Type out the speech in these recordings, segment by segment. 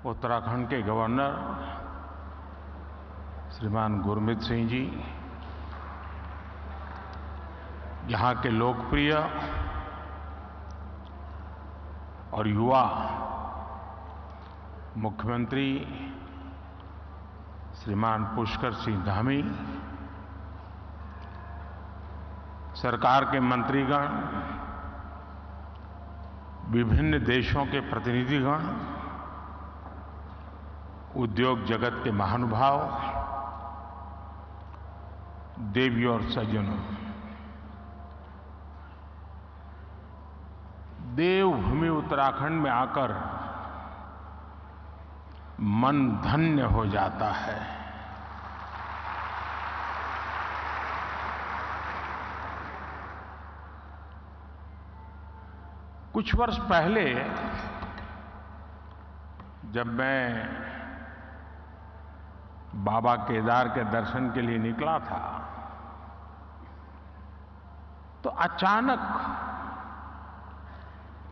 उत्तराखंड के गवर्नर श्रीमान गुरमीत सिंह जी, यहाँ के लोकप्रिय और युवा मुख्यमंत्री श्रीमान पुष्कर सिंह धामी, सरकार के मंत्रीगण, विभिन्न देशों के प्रतिनिधिगण, उद्योग जगत के महानुभाव, देवियों और सज्जनों, देवभूमि उत्तराखंड में आकर मन धन्य हो जाता है। कुछ वर्ष पहले जब मैं बाबा केदार के दर्शन के लिए निकला था, तो अचानक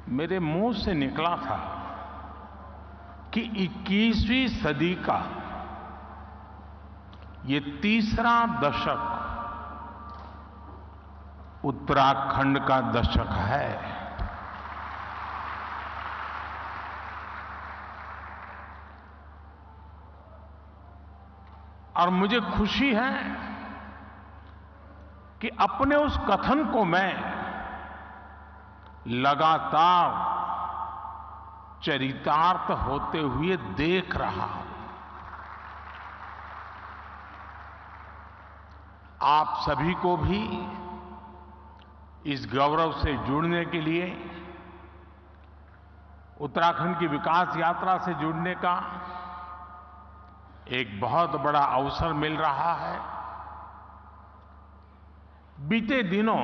मेरे मुंह से निकला था कि 21वीं सदी का ये तीसरा दशक उत्तराखंड का दशक है। और मुझे खुशी है कि अपने उस कथन को मैं लगातार चरितार्थ होते हुए देख रहा हूं। आप सभी को भी इस गौरव से जुड़ने के लिए, उत्तराखंड की विकास यात्रा से जुड़ने का एक बहुत बड़ा अवसर मिल रहा है। बीते दिनों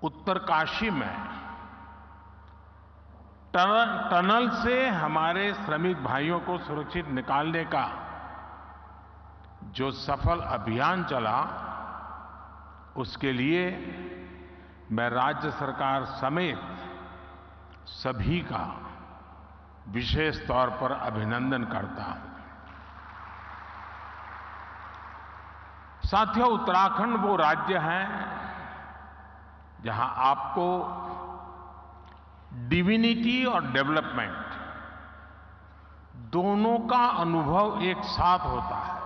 उत्तरकाशी में टनल से हमारे श्रमिक भाइयों को सुरक्षित निकालने का जो सफल अभियान चला, उसके लिए मैं राज्य सरकार समेत सभी का विशेष तौर पर अभिनंदन करता हूं। साथियों, उत्तराखंड वो राज्य है जहां आपको डिविनिटी और डेवलपमेंट दोनों का अनुभव एक साथ होता है।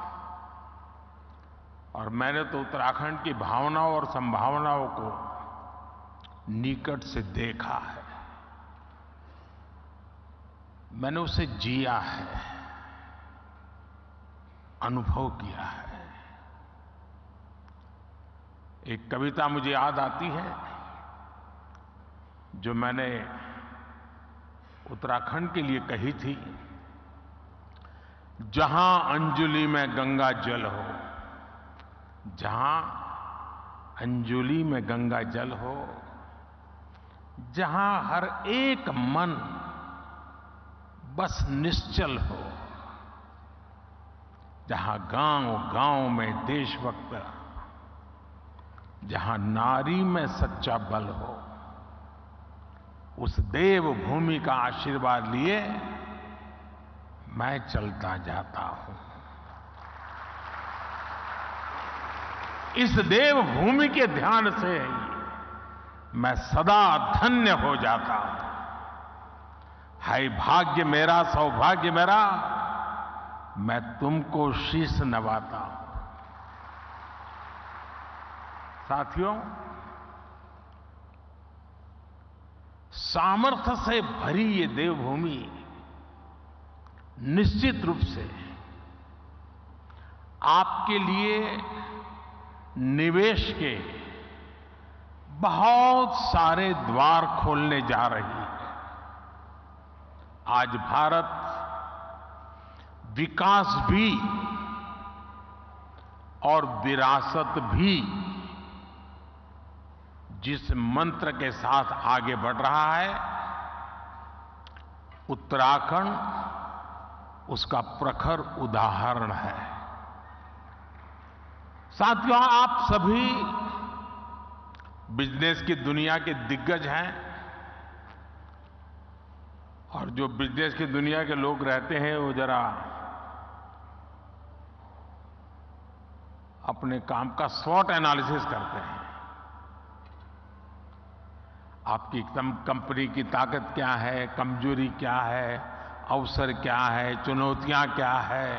और मैंने तो उत्तराखंड की भावनाओं और संभावनाओं को निकट से देखा है, मैंने उसे जिया है, अनुभव किया है। एक कविता मुझे याद आती है जो मैंने उत्तराखंड के लिए कही थी। जहां अंजुलि में गंगा जल हो, जहां अंजुलि में गंगा जल हो, जहां हर एक मन बस निश्चल हो, जहां गांव-गांव में देशभक्त, जहां नारी में सच्चा बल हो, उस देवभूमि का आशीर्वाद लिए मैं चलता जाता हूं। इस देवभूमि के ध्यान से मैं सदा धन्य हो जाता हूं। हाय भाग्य मेरा, सौभाग्य मेरा, मैं तुमको शीश नवाता हूं। साथियों, सामर्थ्य से भरी ये देवभूमि निश्चित रूप से आपके लिए निवेश के बहुत सारे द्वार खोलने जा रही है। आज भारत विकास भी और विरासत भी जिस मंत्र के साथ आगे बढ़ रहा है, उत्तराखंड उसका प्रखर उदाहरण है। साथियों, आप सभी बिजनेस की दुनिया के दिग्गज हैं। और जो बिजनेस की दुनिया के लोग रहते हैं वो जरा अपने काम का स्वॉट एनालिसिस करते हैं। आपकी एकदम कंपनी की ताकत क्या है, कमजोरी क्या है, अवसर क्या है, चुनौतियां क्या है,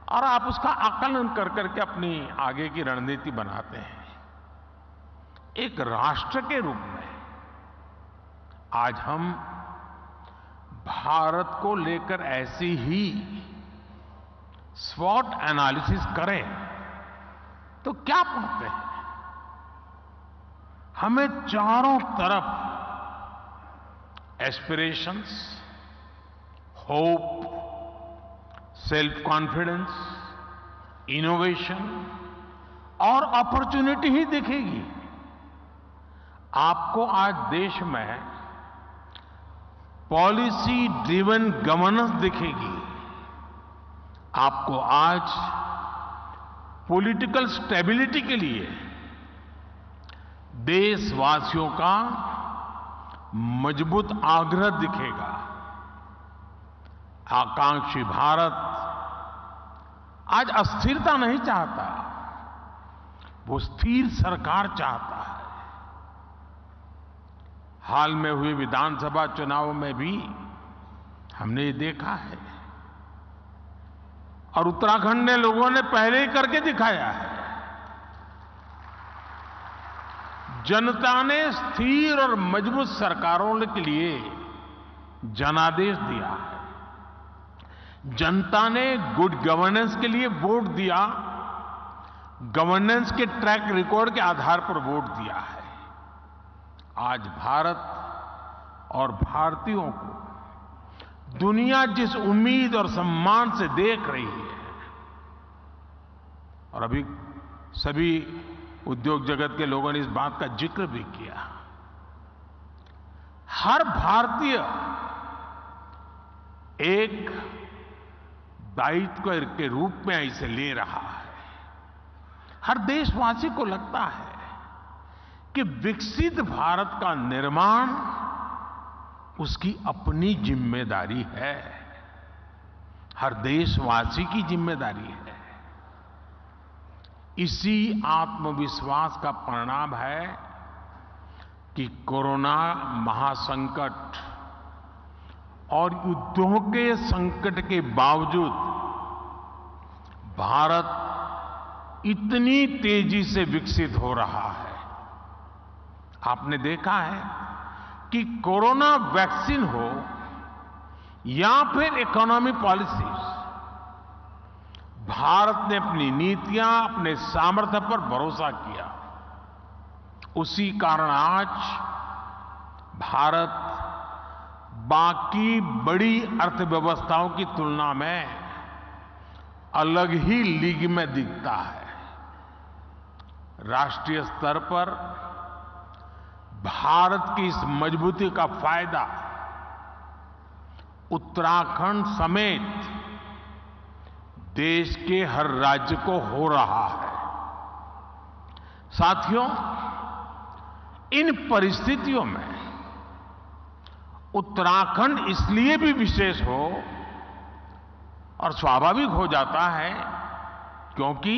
और आप उसका आकलन कर करके अपनी आगे की रणनीति बनाते हैं। एक राष्ट्र के रूप में आज हम भारत को लेकर ऐसी ही स्वॉट एनालिसिस करें तो क्या पाते हैं? हमें चारों तरफ aspirations, hope, self confidence, innovation और अपॉर्चुनिटी ही दिखेगी। आपको आज देश में पॉलिसी ड्रिवन गवर्नेंस दिखेगी। आपको आज पॉलिटिकल स्टेबिलिटी के लिए देशवासियों का मजबूत आग्रह दिखेगा। आकांक्षी भारत आज अस्थिरता नहीं चाहता, वो स्थिर सरकार चाहता है। हाल में हुए विधानसभा चुनाव में भी हमने ये देखा है, और उत्तराखंड ने लोगों ने पहले ही करके दिखाया है। जनता ने स्थिर और मजबूत सरकारों के लिए जनादेश दिया है। जनता ने गुड गवर्नेंस के लिए वोट दिया, गवर्नेंस के ट्रैक रिकॉर्ड के आधार पर वोट दिया है। आज भारत और भारतीयों को दुनिया जिस उम्मीद और सम्मान से देख रही है, और अभी सभी उद्योग जगत के लोगों ने इस बात का जिक्र भी किया, हर भारतीय एक दायित्व के रूप में इसे ले रहा है। हर देशवासी को लगता है कि विकसित भारत का निर्माण उसकी अपनी जिम्मेदारी है, हर देशवासी की जिम्मेदारी है। इसी आत्मविश्वास का परिणाम है कि कोरोना महासंकट और युद्धों के संकट के बावजूद भारत इतनी तेजी से विकसित हो रहा है। आपने देखा है कि कोरोना वैक्सीन हो या फिर इकोनॉमी पॉलिसीज, भारत ने अपनी नीतियां, अपने सामर्थ्य पर भरोसा किया। उसी कारण आज भारत बाकी बड़ी अर्थव्यवस्थाओं की तुलना में अलग ही लीग में दिखता है। राष्ट्रीय स्तर पर भारत की इस मजबूती का फायदा उत्तराखंड समेत देश के हर राज्य को हो रहा है। साथियों, इन परिस्थितियों में उत्तराखंड इसलिए भी विशेष हो और स्वाभाविक हो जाता है क्योंकि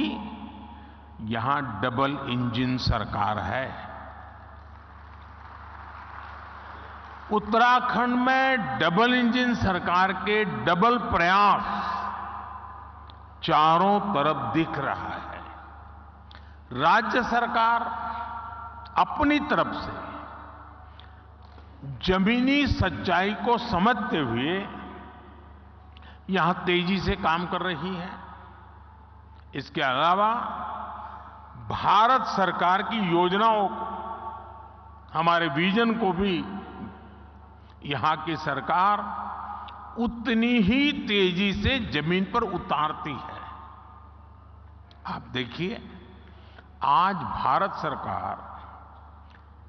यहां डबल इंजन सरकार है। उत्तराखंड में डबल इंजन सरकार के डबल प्रयास चारों तरफ दिख रहा है। राज्य सरकार अपनी तरफ से जमीनी सच्चाई को समझते हुए यहां तेजी से काम कर रही है। इसके अलावा भारत सरकार की योजनाओं को, हमारे विजन को भी यहां की सरकार उतनी ही तेजी से जमीन पर उतारती है। आप देखिए, आज भारत सरकार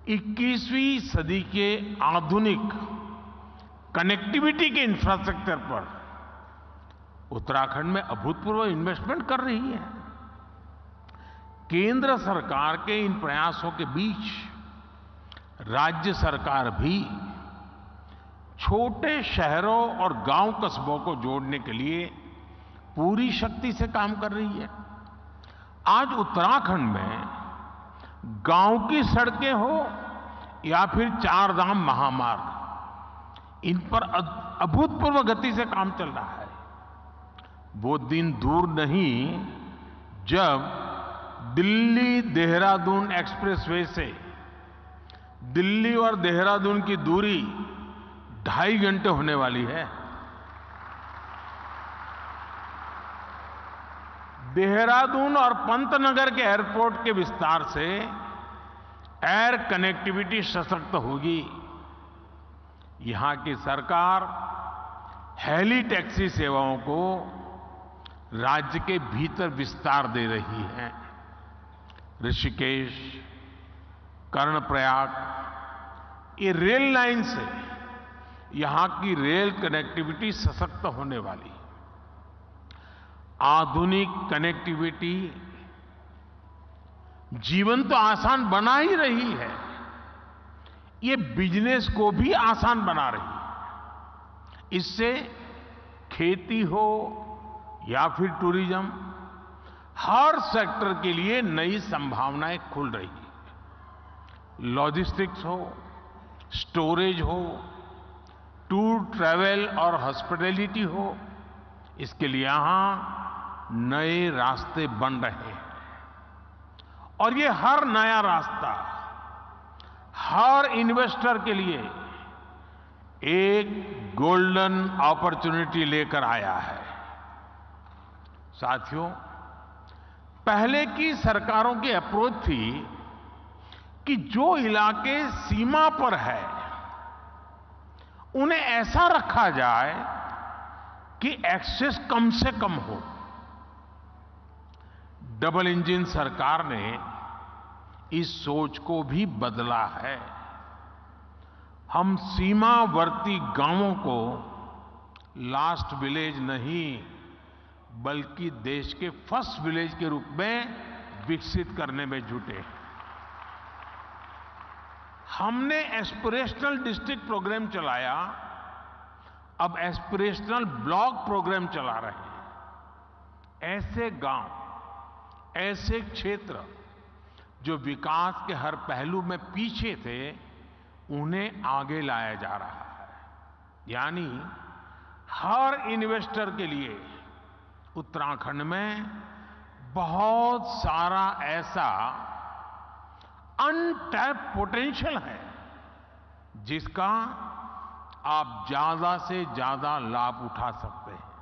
21वीं सदी के आधुनिक कनेक्टिविटी के इंफ्रास्ट्रक्चर पर उत्तराखंड में अभूतपूर्व इन्वेस्टमेंट कर रही है। केंद्र सरकार के इन प्रयासों के बीच राज्य सरकार भी छोटे शहरों और गांव कस्बों को जोड़ने के लिए पूरी शक्ति से काम कर रही है। आज उत्तराखंड में गांव की सड़कें हो या फिर चार धाम महामार्ग, इन पर अभूतपूर्व गति से काम चल रहा है। वो दिन दूर नहीं जब दिल्ली देहरादून एक्सप्रेसवे से दिल्ली और देहरादून की दूरी 2.5 घंटे होने वाली है। देहरादून और पंतनगर के एयरपोर्ट के विस्तार से एयर कनेक्टिविटी सशक्त होगी। यहां की सरकार हेली टैक्सी सेवाओं को राज्य के भीतर विस्तार दे रही है। ऋषिकेश, कर्णप्रयाग, ये रेल लाइन से यहां की रेल कनेक्टिविटी सशक्त होने वाली है। आधुनिक कनेक्टिविटी जीवन तो आसान बना ही रही है, ये बिजनेस को भी आसान बना रही है। इससे खेती हो या फिर टूरिज्म, हर सेक्टर के लिए नई संभावनाएं खुल रही है। लॉजिस्टिक्स हो, स्टोरेज हो, टूर ट्रैवल और हॉस्पिटैलिटी हो, इसके लिए यहां नए रास्ते बन रहे हैं। और ये हर नया रास्ता हर इन्वेस्टर के लिए एक गोल्डन अपॉर्चुनिटी लेकर आया है। साथियों, पहले की सरकारों की अप्रोच थी कि जो इलाके सीमा पर है उन्हें ऐसा रखा जाए कि एक्सेस कम से कम हो। डबल इंजन सरकार ने इस सोच को भी बदला है। हम सीमावर्ती गांवों को लास्ट विलेज नहीं बल्कि देश के फर्स्ट विलेज के रूप में विकसित करने में जुटे हैं। हमने एस्पिरेशनल डिस्ट्रिक्ट प्रोग्राम चलाया, अब एस्पिरेशनल ब्लॉक प्रोग्राम चला रहे हैं। ऐसे गांव, ऐसे क्षेत्र जो विकास के हर पहलू में पीछे थे, उन्हें आगे लाया जा रहा है। यानी हर इन्वेस्टर के लिए उत्तराखंड में बहुत सारा ऐसा अनटैप पोटेंशियल है जिसका आप ज्यादा से ज्यादा लाभ उठा सकते हैं।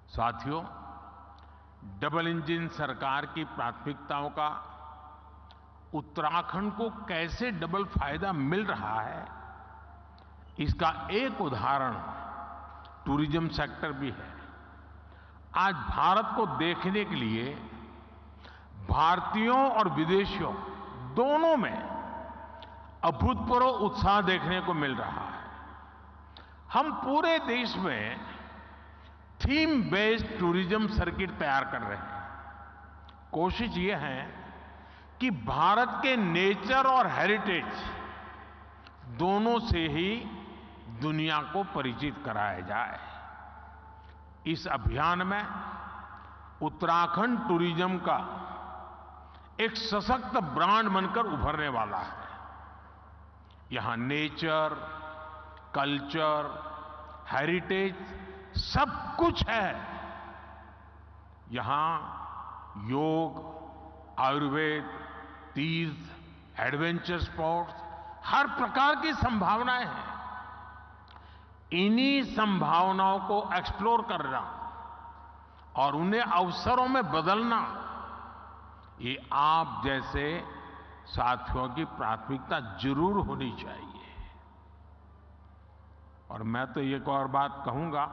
साथियों, डबल इंजन सरकार की प्राथमिकताओं का उत्तराखंड को कैसे डबल फायदा मिल रहा है, इसका एक उदाहरण टूरिज्म सेक्टर भी है। आज भारत को देखने के लिए भारतीयों और विदेशियों दोनों में अभूतपूर्व उत्साह देखने को मिल रहा है। हम पूरे देश में थीम बेस्ड टूरिज्म सर्किट तैयार कर रहे हैं। कोशिश ये है कि भारत के नेचर और हेरिटेज दोनों से ही दुनिया को परिचित कराया जाए। इस अभियान में उत्तराखंड टूरिज्म का एक सशक्त ब्रांड बनकर उभरने वाला है। यहां नेचर, कल्चर, हेरिटेज सब कुछ है। यहां योग, आयुर्वेद, तीर्थ, एडवेंचर स्पोर्ट्स, हर प्रकार की संभावनाएं हैं। इन्हीं संभावनाओं को एक्सप्लोर करना और उन्हें अवसरों में बदलना, ये आप जैसे साथियों की प्राथमिकता जरूर होनी चाहिए। और मैं तो एक और बात कहूंगा,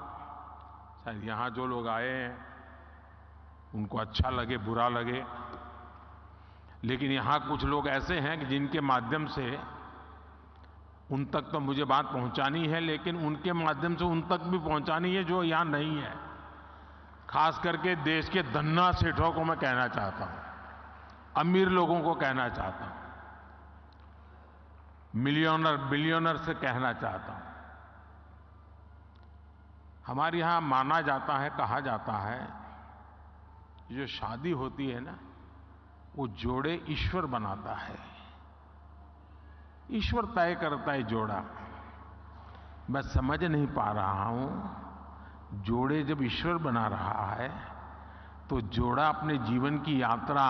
शायद यहां जो लोग आए हैं उनको अच्छा लगे बुरा लगे, लेकिन यहां कुछ लोग ऐसे हैं कि जिनके माध्यम से उन तक तो मुझे बात पहुंचानी है, लेकिन उनके माध्यम से उन तक भी पहुंचानी है जो यहां नहीं है। खास करके देश के धन्ना सेठों को मैं कहना चाहता हूं, अमीर लोगों को कहना चाहता हूं, मिलियनर बिलियनर से कहना चाहता हूं हमारे यहाँ माना जाता है, कहा जाता है, जो शादी होती है ना, वो जोड़े ईश्वर बनाता है, ईश्वर तय करता है जोड़ा। मैं समझ नहीं पा रहा हूं, जोड़े जब ईश्वर बना रहा है तो जोड़ा अपने जीवन की यात्रा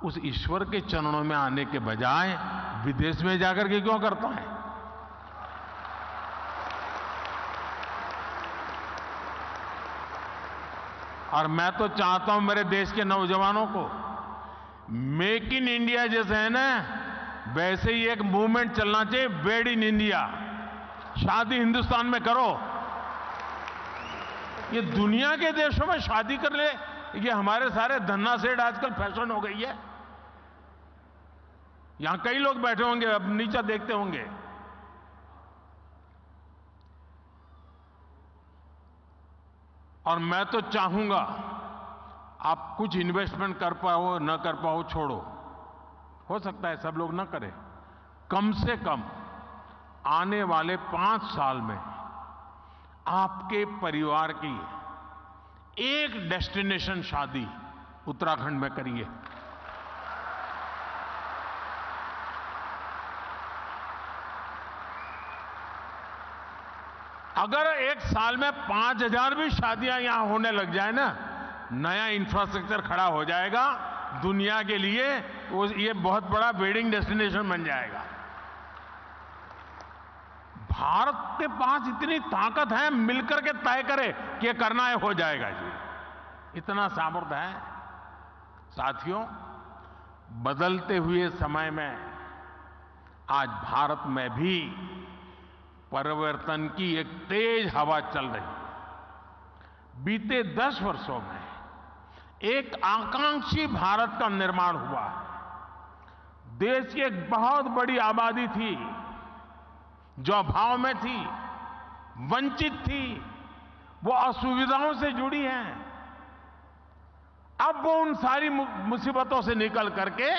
उस ईश्वर के चरणों में आने के बजाय विदेश में जाकर के क्यों करता है? और मैं तो चाहता हूं मेरे देश के नौजवानों को, मेक इन इंडिया जैसे है ना, वैसे ही एक मूवमेंट चलना चाहिए, मेड इन इंडिया। शादी हिंदुस्तान में करो। ये दुनिया के देशों में शादी कर ले, ये हमारे सारे धन्ना सेठ आजकल फैशन हो गई है। यहां कई लोग बैठे होंगे, अब नीचे देखते होंगे। और मैं तो चाहूंगा आप कुछ इन्वेस्टमेंट कर पाओ न कर पाओ छोड़ो, हो सकता है सब लोग न करें, कम से कम आने वाले 5 साल में आपके परिवार की एक डेस्टिनेशन शादी उत्तराखंड में करिए। अगर एक साल में 5000 भी शादियां यहां होने लग जाए ना, नया इंफ्रास्ट्रक्चर खड़ा हो जाएगा दुनिया के लिए, ये बहुत बड़ा वेडिंग डेस्टिनेशन बन जाएगा। भारत के पास इतनी ताकत है, मिलकर के तय करे कि ये करना है, हो जाएगा जी, इतना सामर्थ्य है। साथियों, बदलते हुए समय में आज भारत में भी परिवर्तन की एक तेज हवा चल रही है। बीते 10 वर्षों में एक आकांक्षी भारत का निर्माण हुआ है। देश की एक बहुत बड़ी आबादी थी जो अभाव में थी, वंचित थी, वो असुविधाओं से जुड़ी है। अब वो उन सारी मुसीबतों से निकल करके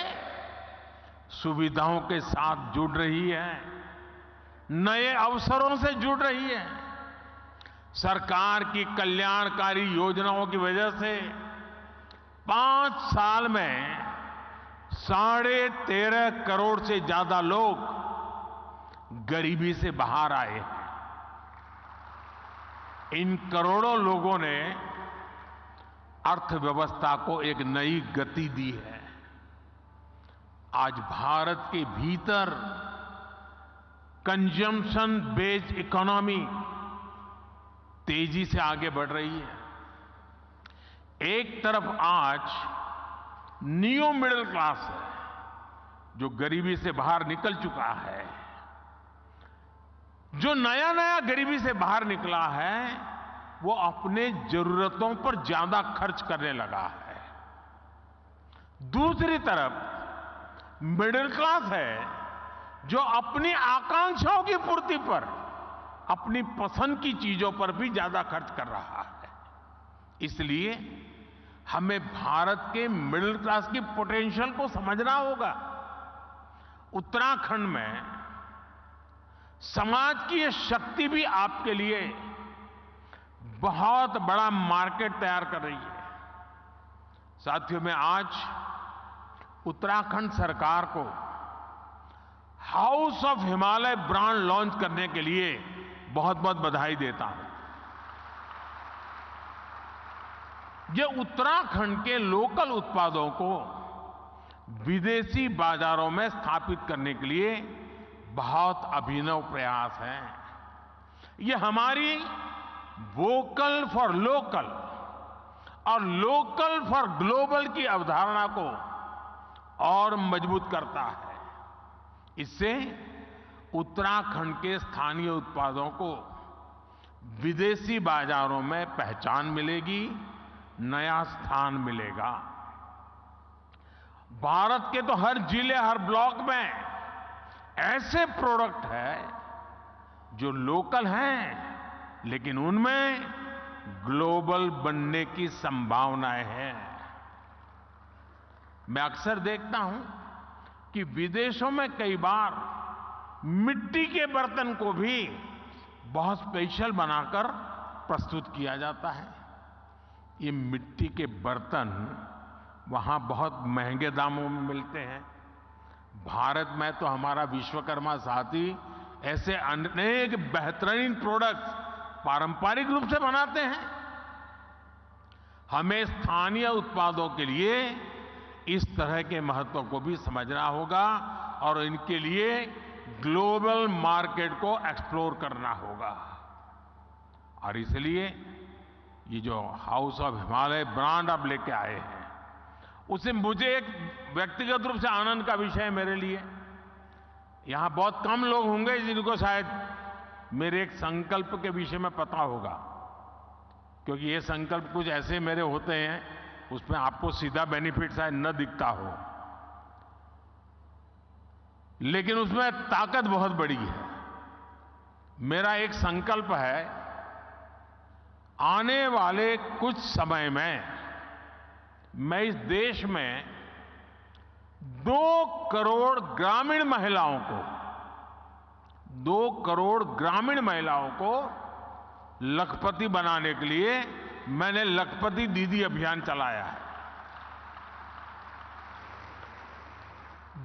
सुविधाओं के साथ जुड़ रही है, नए अवसरों से जुड़ रही है। सरकार की कल्याणकारी योजनाओं की वजह से 5 साल में 13.5 करोड़ से ज्यादा लोग गरीबी से बाहर आए हैं। इन करोड़ों लोगों ने अर्थव्यवस्था को एक नई गति दी है। आज भारत के भीतर कंजम्पशन बेस्ड इकोनॉमी तेजी से आगे बढ़ रही है। एक तरफ आज न्यू मिडिल क्लास है जो गरीबी से बाहर निकल चुका है, जो नया नया गरीबी से बाहर निकला है वो अपने जरूरतों पर ज्यादा खर्च करने लगा है। दूसरी तरफ मिडिल क्लास है जो अपनी आकांक्षाओं की पूर्ति पर, अपनी पसंद की चीजों पर भी ज्यादा खर्च कर रहा है। इसलिए हमें भारत के मिडिल क्लास की पोटेंशियल को समझना होगा। उत्तराखंड में समाज की ये शक्ति भी आपके लिए बहुत बड़ा मार्केट तैयार कर रही है। साथियों, मैं आज उत्तराखंड सरकार को house of Himalaya brand launch करने के लिए बहुत बहुत बधाई देता हूं। ये उत्तराखंड के लोकल उत्पादों को विदेशी बाजारों में स्थापित करने के लिए बहुत अभिनव प्रयास है। ये हमारी वोकल फॉर लोकल और लोकल फॉर ग्लोबल की अवधारणा को और मजबूत करता है। इससे उत्तराखंड के स्थानीय उत्पादों को विदेशी बाजारों में पहचान मिलेगी, नया स्थान मिलेगा। भारत के तो हर जिले, हर ब्लॉक में ऐसे प्रोडक्ट हैं जो लोकल हैं लेकिन उनमें ग्लोबल बनने की संभावनाएं हैं। मैं अक्सर देखता हूं कि विदेशों में कई बार मिट्टी के बर्तन को भी बहुत स्पेशल बनाकर प्रस्तुत किया जाता है। ये मिट्टी के बर्तन वहाँ बहुत महंगे दामों में मिलते हैं। भारत में तो हमारा विश्वकर्मा साथी ऐसे अनेक बेहतरीन प्रोडक्ट्स पारंपरिक रूप से बनाते हैं। हमें स्थानीय उत्पादों के लिए इस तरह के महत्व को भी समझना होगा और इनके लिए ग्लोबल मार्केट को एक्सप्लोर करना होगा। और इसलिए ये जो हाउस ऑफ हिमालय ब्रांड आप लेके आए हैं, उससे मुझे एक व्यक्तिगत रूप से आनंद का विषय है मेरे लिए। यहां बहुत कम लोग होंगे जिनको शायद मेरे एक संकल्प के विषय में पता होगा, क्योंकि ये संकल्प कुछ ऐसे मेरे होते हैं उसमें आपको सीधा बेनिफिट शायद न दिखता हो, लेकिन उसमें ताकत बहुत बड़ी है। मेरा एक संकल्प है, आने वाले कुछ समय में मैं इस देश में 2 करोड़ ग्रामीण महिलाओं को 2 करोड़ ग्रामीण महिलाओं को लखपति बनाने के लिए मैंने लखपति दीदी अभियान चलाया है।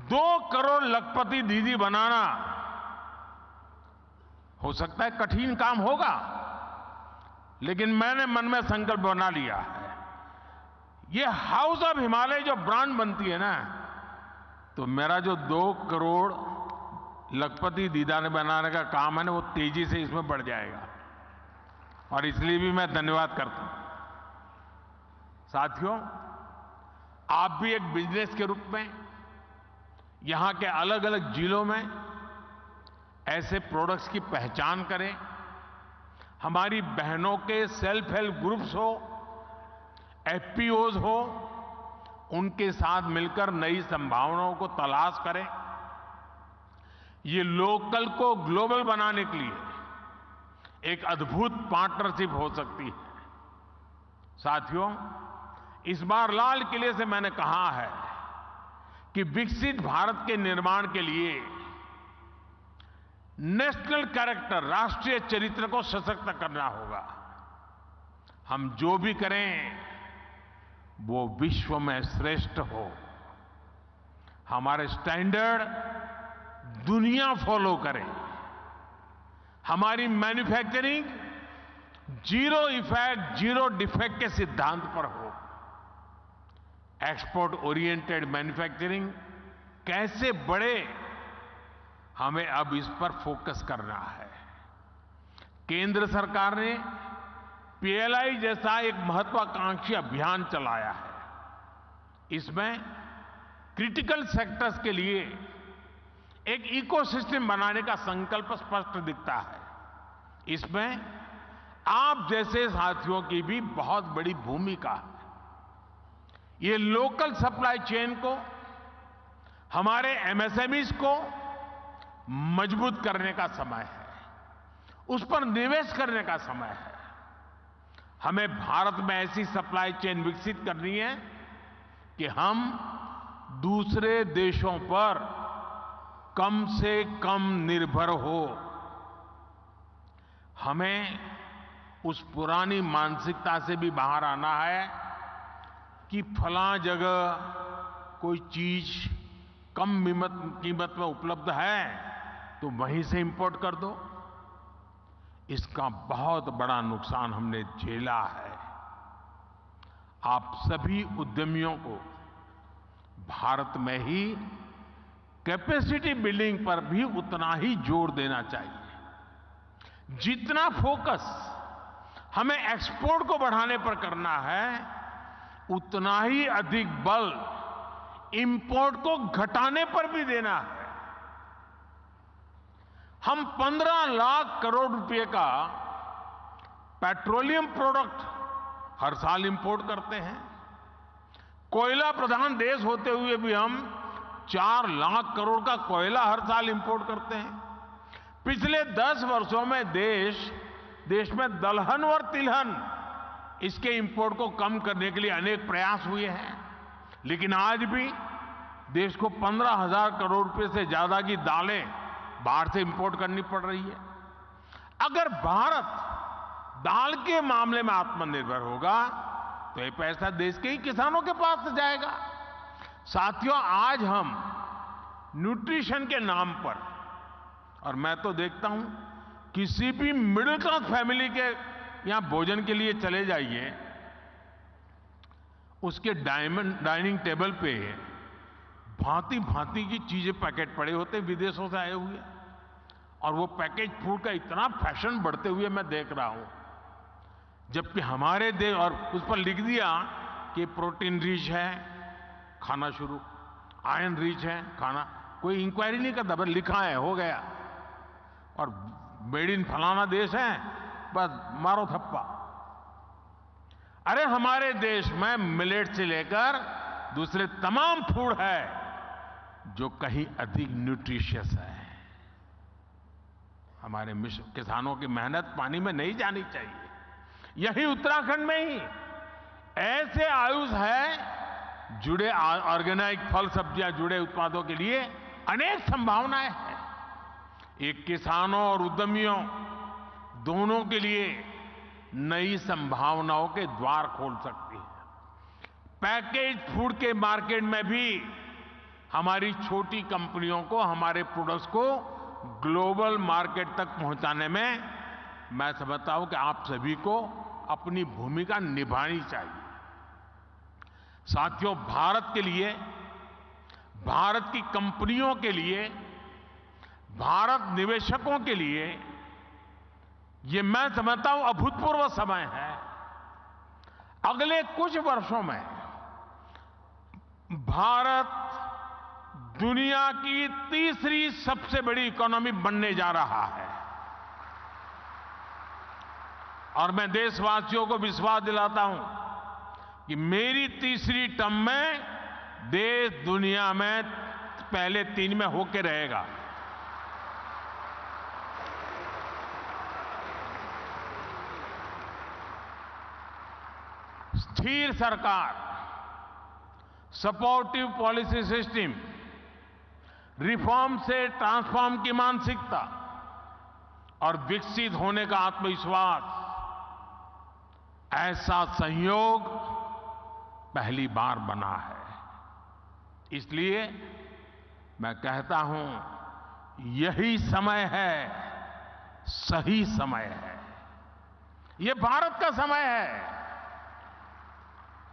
2 करोड़ लखपति दीदी बनाना हो सकता है कठिन काम होगा, लेकिन मैंने मन में संकल्प बना लिया है। ये हाउस ऑफ हिमालय जो ब्रांड बनती है ना, तो मेरा जो 2 करोड़ लखपति दीदा ने बनाने का काम है ना, वो तेजी से इसमें बढ़ जाएगा। और इसलिए भी मैं धन्यवाद करता हूं। साथियों, आप भी एक बिजनेस के रूप में यहां के अलग अलग जिलों में ऐसे प्रोडक्ट्स की पहचान करें। हमारी बहनों के सेल्फ हेल्प ग्रुप्स हो, एफपीओज हो, उनके साथ मिलकर नई संभावनाओं को तलाश करें। ये लोकल को ग्लोबल बनाने के लिए एक अद्भुत पार्टनरशिप हो सकती है। साथियों, इस बार लाल किले से मैंने कहा है कि विकसित भारत के निर्माण के लिए नेशनल कैरेक्टर, राष्ट्रीय चरित्र को सशक्त करना होगा। हम जो भी करें वो विश्व में श्रेष्ठ हो। हमारे स्टैंडर्ड दुनिया फॉलो करे। हमारी manufacturing zero effect, zero defect के सिद्धांत पर हो। एक्सपोर्ट ओरिएंटेड मैन्युफैक्चरिंग कैसे बढ़े, हमें अब इस पर फोकस करना है। केंद्र सरकार ने पीएलआई जैसा एक महत्वाकांक्षी अभियान चलाया है। इसमें क्रिटिकल सेक्टर्स के लिए एक इकोसिस्टम बनाने का संकल्प स्पष्ट दिखता है। इसमें आप जैसे साथियों की भी बहुत बड़ी भूमिका है। ये लोकल सप्लाई चेन को, हमारे एमएसएमईज को मजबूत करने का समय है, उस पर निवेश करने का समय है। हमें भारत में ऐसी सप्लाई चेन विकसित करनी है कि हम दूसरे देशों पर कम से कम निर्भर हो। हमें उस पुरानी मानसिकता से भी बाहर आना है कि फलां जगह कोई चीज कम कीमत में उपलब्ध है तो वहीं से इंपोर्ट कर दो। इसका बहुत बड़ा नुकसान हमने झेला है। आप सभी उद्यमियों को भारत में ही कैपेसिटी बिल्डिंग पर भी उतना ही जोर देना चाहिए। जितना फोकस हमें एक्सपोर्ट को बढ़ाने पर करना है, उतना ही अधिक बल इंपोर्ट को घटाने पर भी देना है। हम 15 लाख करोड़ रुपए का पेट्रोलियम प्रोडक्ट हर साल इंपोर्ट करते हैं। कोयला प्रधान देश होते हुए भी हम 4 लाख करोड़ का कोयला हर साल इंपोर्ट करते हैं। पिछले 10 वर्षों में देश में दलहन और तिलहन इसके इंपोर्ट को कम करने के लिए अनेक प्रयास हुए हैं, लेकिन आज भी देश को 15,000 करोड़ रुपए से ज्यादा की दालें बाहर से इंपोर्ट करनी पड़ रही है। अगर भारत दाल के मामले में आत्मनिर्भर होगा तो ये पैसा देश के ही किसानों के पास जाएगा। साथियों, आज हम न्यूट्रिशन के नाम पर, और मैं तो देखता हूं किसी भी मिडिल क्लास फैमिली के यहां भोजन के लिए चले जाइए, उसके डाइनिंग टेबल पे भांति भांति की चीजें पैकेट पड़े होते विदेशों से आए हुए, और वो पैकेज फूड का इतना फैशन बढ़ते हुए मैं देख रहा हूं, जबकि हमारे देश, और उस पर लिख दिया कि प्रोटीन रिच है, खाना शुरू, आयरन रिच है खाना, कोई इंक्वायरी नहीं करता, बस लिखा है हो गया, और मेड इन फलाना देश है, बस मारो थप्पा। अरे हमारे देश में मिलेट से लेकर दूसरे तमाम फूड है जो कहीं अधिक न्यूट्रिशियस है। हमारे किसानों की मेहनत पानी में नहीं जानी चाहिए। यही उत्तराखंड में ही ऐसे आयुष है जुड़े ऑर्गेनिक फल सब्जियां जुड़े उत्पादों के लिए अनेक संभावनाएं हैं। एक किसानों और उद्यमियों दोनों के लिए नई संभावनाओं के द्वार खोल सकती है। पैकेज फूड के मार्केट में भी हमारी छोटी कंपनियों को हमारे प्रोडक्ट्स को ग्लोबल मार्केट तक पहुंचाने में मैं समझता हूं कि आप सभी को अपनी भूमिका निभानी चाहिए। साथियों, भारत के लिए, भारत की कंपनियों के लिए, भारत निवेशकों के लिए ये मैं समझता हूं अभूतपूर्व समय है। अगले कुछ वर्षों में भारत दुनिया की तीसरी सबसे बड़ी इकोनॉमी बनने जा रहा है, और मैं देशवासियों को विश्वास दिलाता हूं कि मेरी तीसरी टर्म में देश दुनिया में पहले 3 में होके रहेगा। स्थिर सरकार, सपोर्टिव पॉलिसी सिस्टम, रिफॉर्म से ट्रांसफॉर्म की मानसिकता और विकसित होने का आत्मविश्वास, ऐसा संयोग पहली बार बना है। इसलिए मैं कहता हूं यही समय है, सही समय है, ये भारत का समय है।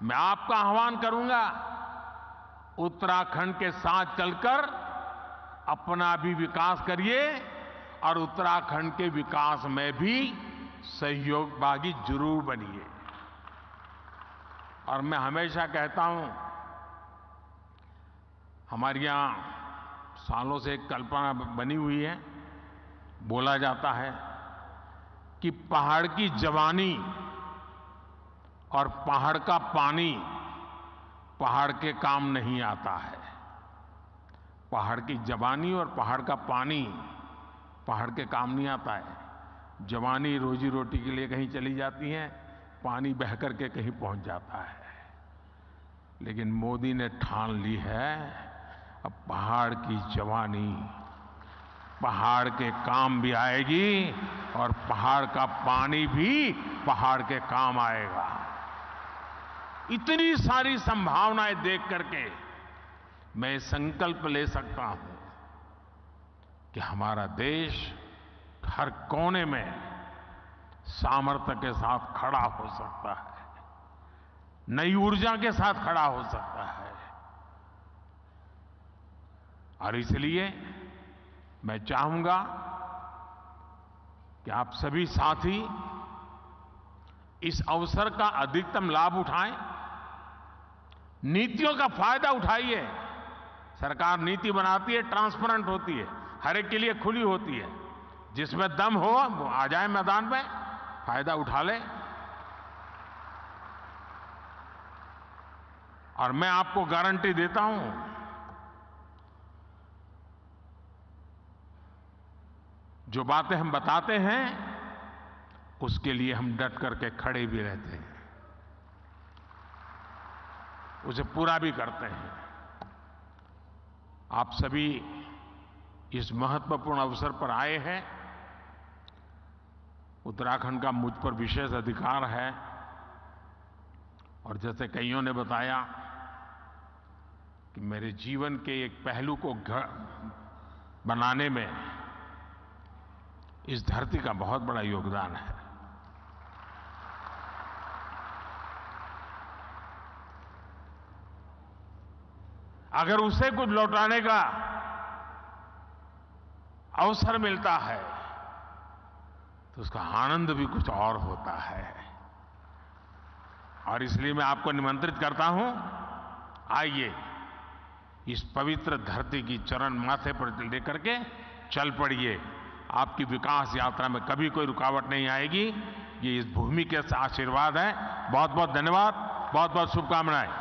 मैं आपका आह्वान करूंगा, उत्तराखंड के साथ चलकर अपना भी विकास करिए और उत्तराखंड के विकास में भी सहयोगभागी जरूर बनिए। और मैं हमेशा कहता हूं, हमारे यहां सालों से एक कल्पना बनी हुई है, बोला जाता है कि पहाड़ की जवानी और पहाड़ का पानी पहाड़ के काम नहीं आता है। पहाड़ की जवानी और पहाड़ का पानी पहाड़ के काम नहीं आता है। जवानी रोजी रोटी के लिए कहीं चली जाती है, पानी बह करके कहीं पहुंच जाता है। लेकिन मोदी ने ठान ली है, अब पहाड़ की जवानी पहाड़ के काम भी आएगी और पहाड़ का पानी भी पहाड़ के काम आएगा। इतनी सारी संभावनाएं देख करके मैं संकल्प ले सकता हूं कि हमारा देश हर कोने में सामर्थ्य के साथ खड़ा हो सकता है, नई ऊर्जा के साथ खड़ा हो सकता है। और इसलिए मैं चाहूंगा कि आप सभी साथी इस अवसर का अधिकतम लाभ उठाएं, नीतियों का फायदा उठाइए। सरकार नीति बनाती है, ट्रांसपेरेंट होती है, हर एक के लिए खुली होती है। जिसमें दम हो वो आ जाए मैदान में, फायदा उठा ले। और मैं आपको गारंटी देता हूं, जो बातें हम बताते हैं उसके लिए हम डट करके खड़े भी रहते हैं, उसे पूरा भी करते हैं। आप सभी इस महत्वपूर्ण अवसर पर आए हैं, उत्तराखंड का मुझ पर विशेष अधिकार है और जैसे कईयों ने बताया कि मेरे जीवन के एक पहलू को घर बनाने में इस धरती का बहुत बड़ा योगदान है। अगर उसे कुछ लौटाने का अवसर मिलता है तो उसका आनंद भी कुछ और होता है। और इसलिए मैं आपको निमंत्रित करता हूं, आइए इस पवित्र धरती की चरण माथे पर लेकर के चल पड़िए। आपकी विकास यात्रा में कभी कोई रुकावट नहीं आएगी। ये इस भूमि के आशीर्वाद है। बहुत बहुत धन्यवाद, बहुत बहुत शुभकामनाएं।